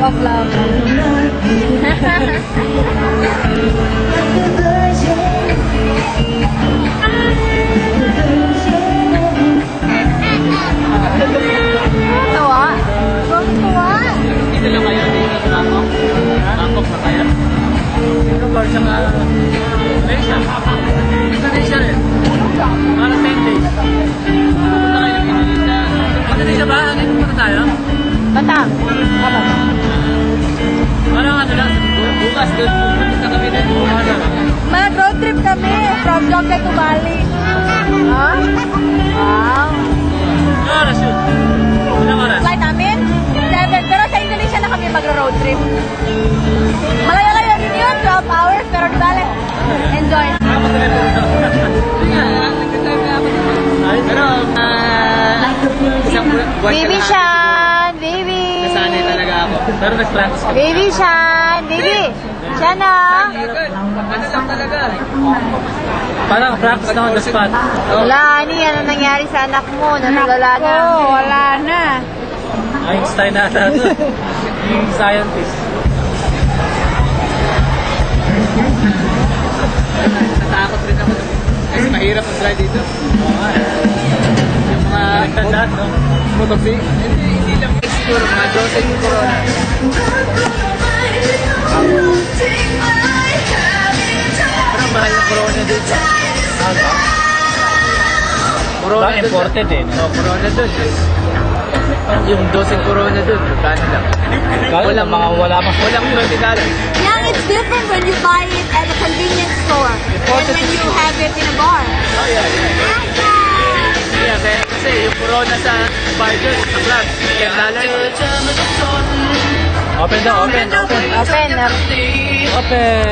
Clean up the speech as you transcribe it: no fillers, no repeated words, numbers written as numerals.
of love. Tawa? Tawa? Dito lang kayo, dito sa Bangkok. Bangkok na kayo. Dito ba siya nga Malaysia? Indonesia rin. Parang 10 days. Punta kayo ng Indonesia. Indonesia ba? Ano yung punta tayo? Batam. Parang ano lang, bukas doon. Pupunta kami din. Mag-road trip kami from Jogja to Bali. Ha? Wow. Ilang oras yun? Ilang oras? Flight namin? 7. Pero sa Indonesia na kami mag-road trip. Malayo-layo din yun, 12 hours. Pero di bale, enjoy. Pero, isang buwan Baby Shan! Baby! nasanay talaga ako. Pero nag-practice ka. Baby Shan! Baby! Shan na! Ano lang talaga. Parang practice na on the spot. Wala, Ani. Ano nangyari sa anak mo? Natulala na. Wala na. Einstein na ata ito. Yung scientist. Natakot rin ako. Kasi mahirap ang drive dito. Yung mga motopi. Hindi lang siguro mga Dose yung corona. Parang mahal ng corona dito. Corona doon. Imported eh. No, corona doon. Yung dosing corona doon, magkano lang? Walang mga walang $20. Yeah, it's different when you buy it at a convenience store and when you have it in a bar. Oh, yeah. Yeah, kasi yung corona sa buyers, sa club, $10. Open daw, open. Open. Open.